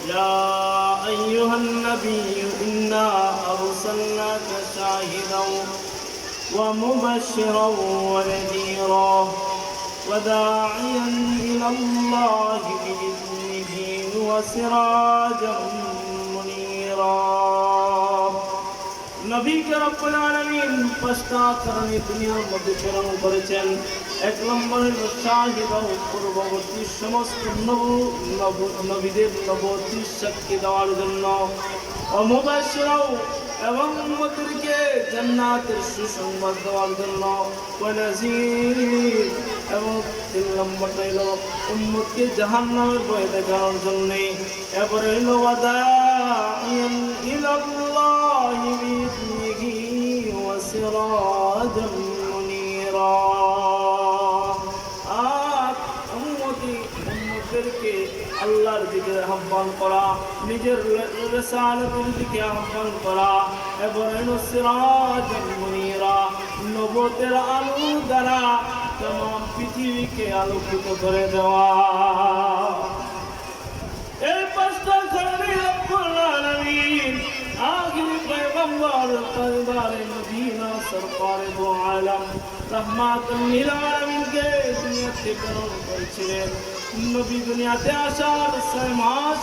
يا أيها النبي إنا أرسلناك شاهدا ومبشرا ونذيرا وداعيا إلى الله بإذنه وسراجا منيرا নবীকে রব্বুল আলামিন পাঁচটা কারণে দুনিয়ার মধ্যে প্রেরণ করেছেন। এক নম্বরে শাহিদ ও পূর্ববর্তী সমস্ত নবীদের নবুয়তের সাক্ষী দেওয়ার জন্য, ও মুবাশশিরাও এবং উম্মতকে জান্নাতের সুসংবাদ দেওয়ার জন্য, ও নাযীর এবং তিন নম্বরটা হলো উম্মতকে জাহান্নামের ভয় দেখানোর জন্য। এরপরে হলো ওয়াদাইয়ান ইলাল্লাহি বিইذনিহি ওয়া সিরাজাম মুনীরা। আর উম্মতদেরকে আল্লাহর দিকে আহ্বান করা, নিজের রিসালাতের দিকে আহ্বান করা, এবং সিরাজাম মুনীরা নবুয়তের আলো দ্বারা तमाम পৃথিবীকে আলোকিত করে দেওয়া। এই পাঁচটা কারণে রব্বুল আলামিন আখিরি পয়গম্বর তাজদারে মদিনা সরকারে দো আলম রহমাতুল লিল আলামিনকে দুনিয়াতে প্রেরণ করেছিলেন। নবী দুনিয়াতে আসার 6 মাস